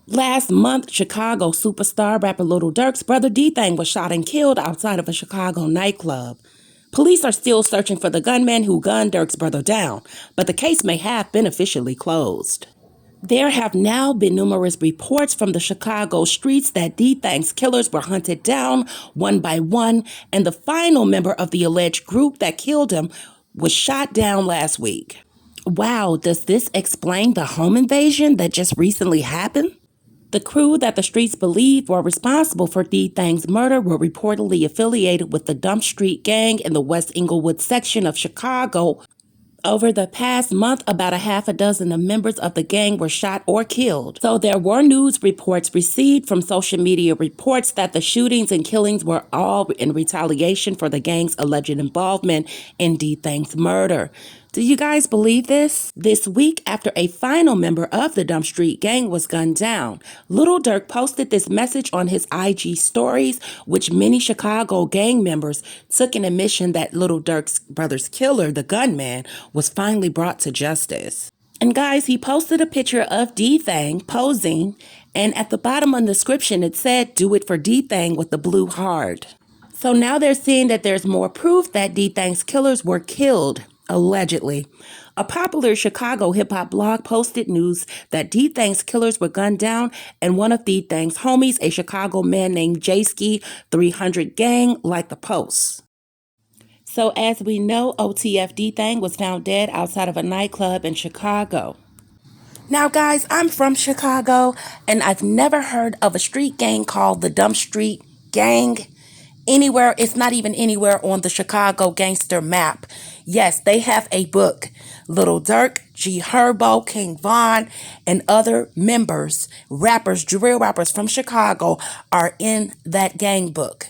Last month, Chicago superstar rapper Lil Durk's brother DThang was shot and killed outside of a Chicago nightclub. Police are still searching for the gunman who gunned Durk's brother down, but the case may have been officially closed. There have now been numerous reports from the Chicago streets that DThang's killers were hunted down one by one, and the final member of the alleged group that killed him was shot down last week. Wow, does this explain the home invasion that just recently happened? The crew that the streets believe were responsible for DThang's murder were reportedly affiliated with the Dump Street Gang in the West Englewood section of Chicago. Over the past month, about a half a dozen of members of the gang were shot or killed. So there were news reports received from social media reports that the shootings and killings were all in retaliation for the gang's alleged involvement in DThang's murder. Do you guys believe this? This week, after a final member of the Dump Street Gang was gunned down, Lil Durk posted this message on his IG stories, which many Chicago gang members took an admission that Lil Durk's brother's killer, the gunman, was finally brought to justice. And guys, he posted a picture of DThang posing, and at the bottom of the description it said, "Do it for DThang" with the blue heart. So now they're seeing that there's more proof that DThang's killers were killed. Allegedly. A popular Chicago hip-hop blog posted news that DThang's killers were gunned down, and one of DThang's homies, a Chicago man named J-Ski 300 Gang, liked the post. So as we know, OTF DThang was found dead outside of a nightclub in Chicago. Now guys, I'm from Chicago, and I've never heard of a street gang called the Dump Street Gang. Anywhere, it's not even anywhere on the Chicago gangster map. Yes, they have a book. Lil Durk, G Herbo, King Von, and other members, rappers, drill rappers from Chicago are in that gang book.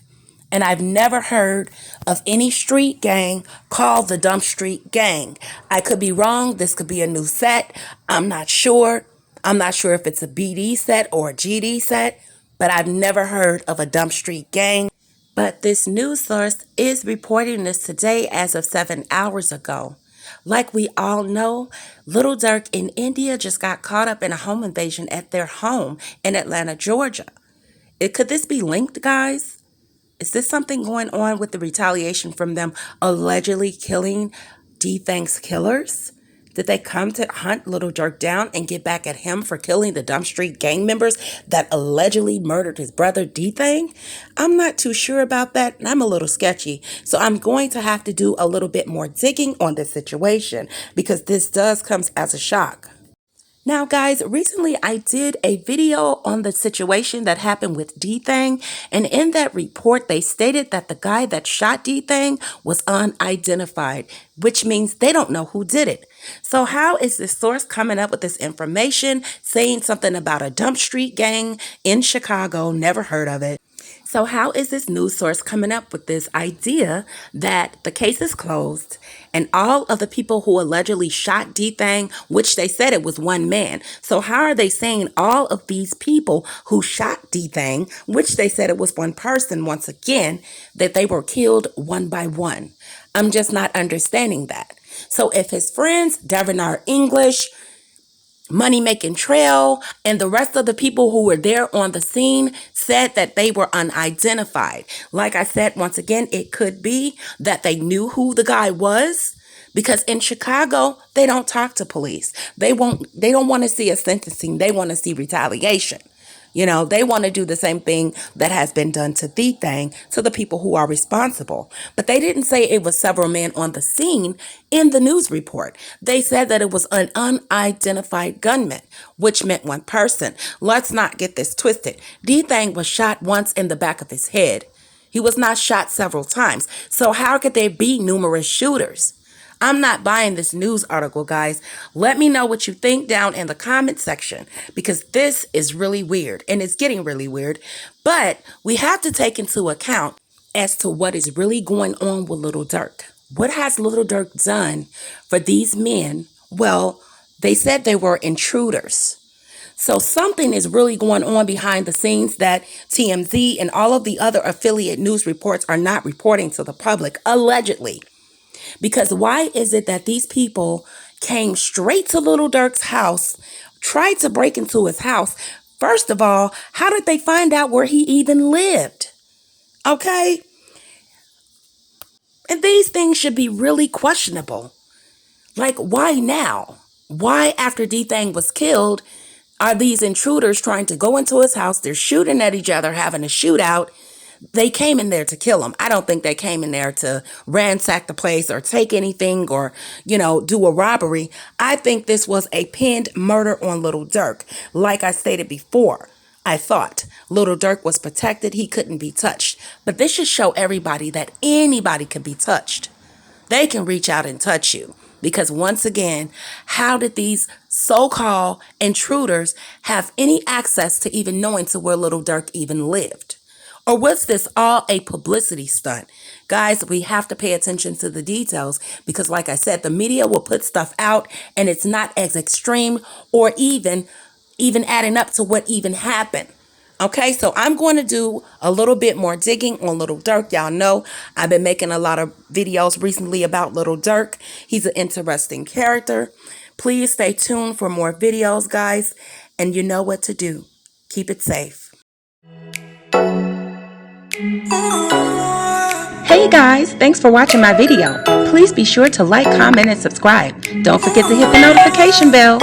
And I've never heard of any street gang called the Dump Street Gang. I could be wrong. This could be a new set. I'm not sure. I'm not sure if it's a BD set or a GD set, but I've never heard of a Dump Street Gang. But this news source is reporting this today as of 7 hours ago. Like we all know, Lil Durk in India just got caught up in a home invasion at their home in Atlanta, Georgia. Could this be linked, guys? Is this something going on with the retaliation from them allegedly killing DThang's killers? Did they come to hunt Lil Durk down and get back at him for killing the Dump Street gang members that allegedly murdered his brother DThang? I'm not too sure about that, and I'm a little sketchy. So I'm going to have to do a little bit more digging on this situation because this does come as a shock. Now, guys, recently I did a video on the situation that happened with DThang, and in that report, they stated that the guy that shot DThang was unidentified, which means they don't know who did it. So how is this source coming up with this information, saying something about a Dump Street Gang in Chicago? Never heard of it. So how is this news source coming up with this idea that the case is closed and all of the people who allegedly shot DThang, which they said it was one man. So how are they saying all of these people who shot DThang, which they said it was one person once again, that they were killed one by one? I'm just not understanding that. So if his friends, Devonar English, Money Making Trail, and the rest of the people who were there on the scene said that they were unidentified. Like I said, once again, it could be that they knew who the guy was, because in Chicago, they don't talk to police. They don't want to see a sentencing. They want to see retaliation. You know, they want to do the same thing that has been done to DThang, to the people who are responsible. But they didn't say it was several men on the scene in the news report. They said that it was an unidentified gunman, which meant one person. Let's not get this twisted. DThang was shot once in the back of his head. He was not shot several times. So how could there be numerous shooters? I'm not buying this news article, guys. Let me know what you think down in the comment section, because this is really weird and it's getting really weird. But we have to take into account as to what is really going on with Lil Durk. What has Lil Durk done for these men? Well, they said they were intruders. So something is really going on behind the scenes that TMZ and all of the other affiliate news reports are not reporting to the public, allegedly. Because why is it that these people came straight to Lil Durk's house, tried to break into his house? First of all, how did they find out where he even lived? Okay? And these things should be really questionable. Like, why now? Why, after DThang was killed, are these intruders trying to go into his house? They're shooting at each other, having a shootout. They came in there to kill him. I don't think they came in there to ransack the place or take anything or, do a robbery. I think this was a pinned murder on Lil Durk. Like I stated before, I thought Lil Durk was protected. He couldn't be touched. But this should show everybody that anybody can be touched. They can reach out and touch you. Because once again, how did these so-called intruders have any access to even knowing to where Lil Durk even lived? Or was this all a publicity stunt? Guys, we have to pay attention to the details because, like I said, the media will put stuff out and it's not as extreme or even adding up to what even happened. Okay, so I'm going to do a little bit more digging on Lil Durk. Y'all know I've been making a lot of videos recently about Lil Durk. He's an interesting character. Please stay tuned for more videos, guys. And you know what to do. Keep it safe. Hey guys, thanks for watching my video. Please be sure to like, comment, and subscribe. Don't forget to hit the notification bell.